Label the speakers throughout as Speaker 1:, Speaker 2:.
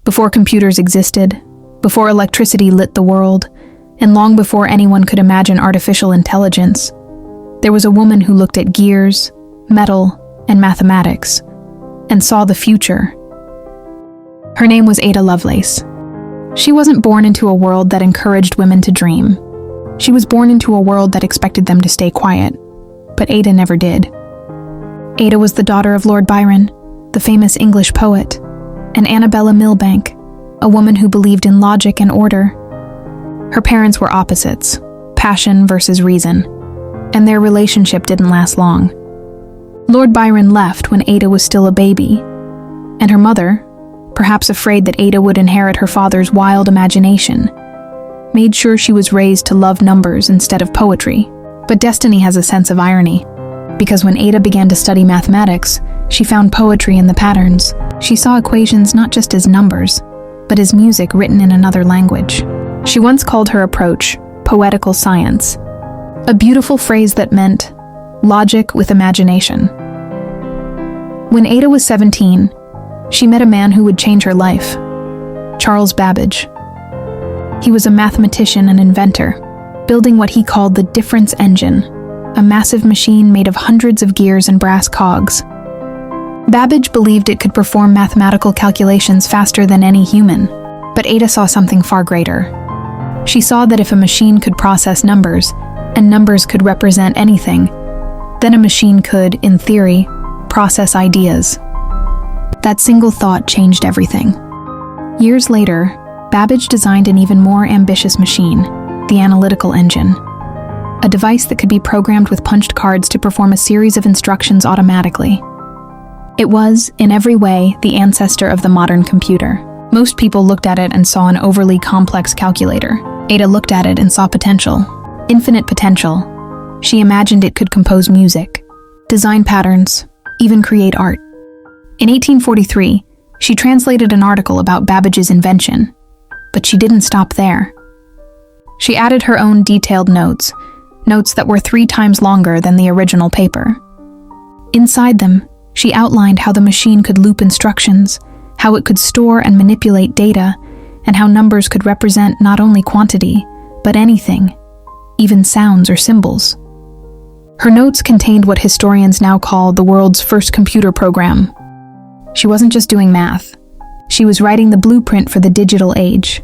Speaker 1: Before computers existed, before electricity lit the world, and long before anyone could imagine artificial intelligence, there was a woman who looked at gears, metal, and mathematics, and saw the future. Her name was Ada Lovelace. She wasn't born into a world that encouraged women to dream. She was born into a world that expected them to stay quiet, but Ada never did. Ada was the daughter of Lord Byron, the famous English poet, and Annabella Milbank, a woman who believed in logic and order. Her parents were opposites, passion versus reason, and their relationship didn't last long. Lord Byron left when Ada was still a baby, and her mother, perhaps afraid that Ada would inherit her father's wild imagination, made sure she was raised to love numbers instead of poetry. But destiny has a sense of irony, because when Ada began to study mathematics, she found poetry in the patterns. She saw equations not just as numbers, but as music written in another language. She once called her approach poetical science, a beautiful phrase that meant logic with imagination. When Ada was 17, she met a man who would change her life, Charles Babbage. He was a mathematician and inventor, building what he called the difference engine, a massive machine made of hundreds of gears and brass cogs. Babbage believed it could perform mathematical calculations faster than any human, but Ada saw something far greater. She saw that if a machine could process numbers, and numbers could represent anything, then a machine could, in theory, process ideas. That single thought changed everything. Years later, Babbage designed an even more ambitious machine, the Analytical engine, a device that could be programmed with punched cards to perform a series of instructions automatically. It was, in every way, the ancestor of the modern computer. Most people looked at it and saw an overly complex calculator. Ada looked at it and saw potential, infinite potential. She imagined it could compose music, design patterns, even create art. In 1843, she translated an article about Babbage's invention, but she didn't stop there. She added her own detailed notes that were 3 times longer than the original paper. Inside them, she outlined how the machine could loop instructions, how it could store and manipulate data, and how numbers could represent not only quantity, but anything, even sounds or symbols. Her notes contained what historians now call the world's first computer program. She wasn't just doing math. She was writing the blueprint for the digital age.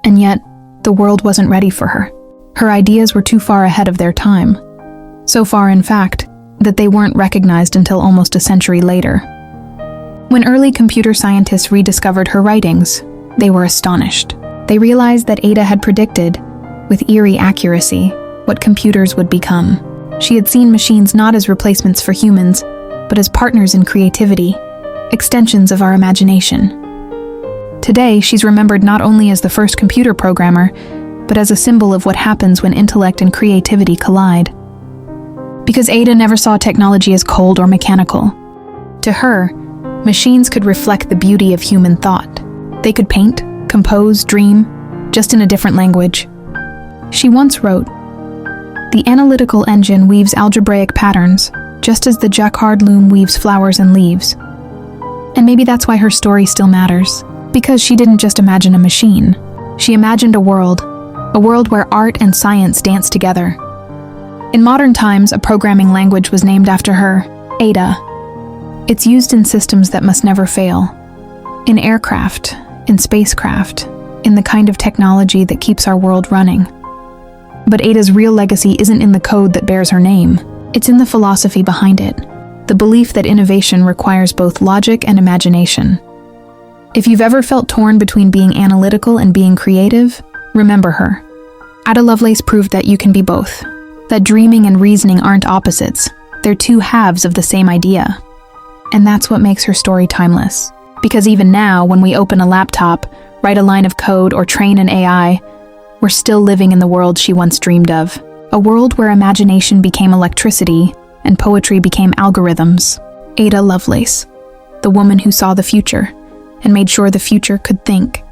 Speaker 1: And yet, the world wasn't ready for her. Her ideas were too far ahead of their time. So far, in fact, that they weren't recognized until almost a century later. When early computer scientists rediscovered her writings, they were astonished. They realized that Ada had predicted, with eerie accuracy, what computers would become. She had seen machines not as replacements for humans, but as partners in creativity, extensions of our imagination. Today, she's remembered not only as the first computer programmer, but as a symbol of what happens when intellect and creativity collide. Because Ada never saw technology as cold or mechanical. To her, machines could reflect the beauty of human thought. They could paint, compose, dream, just in a different language. She once wrote, "The analytical engine weaves algebraic patterns, just as the jacquard loom weaves flowers and leaves." And maybe that's why her story still matters. Because she didn't just imagine a machine. She imagined a world where art and science dance together. In modern times, a programming language was named after her, Ada. It's used in systems that must never fail. In aircraft, in spacecraft, in the kind of technology that keeps our world running. But Ada's real legacy isn't in the code that bears her name. It's in the philosophy behind it. The belief that innovation requires both logic and imagination. If you've ever felt torn between being analytical and being creative, remember her. Ada Lovelace proved that you can be both. That dreaming and reasoning aren't opposites. They're 2 halves of the same idea. And that's what makes her story timeless. Because even now, when we open a laptop, write a line of code, or train an AI, we're still living in the world she once dreamed of. A world where imagination became electricity and poetry became algorithms. Ada Lovelace, the woman who saw the future and made sure the future could think.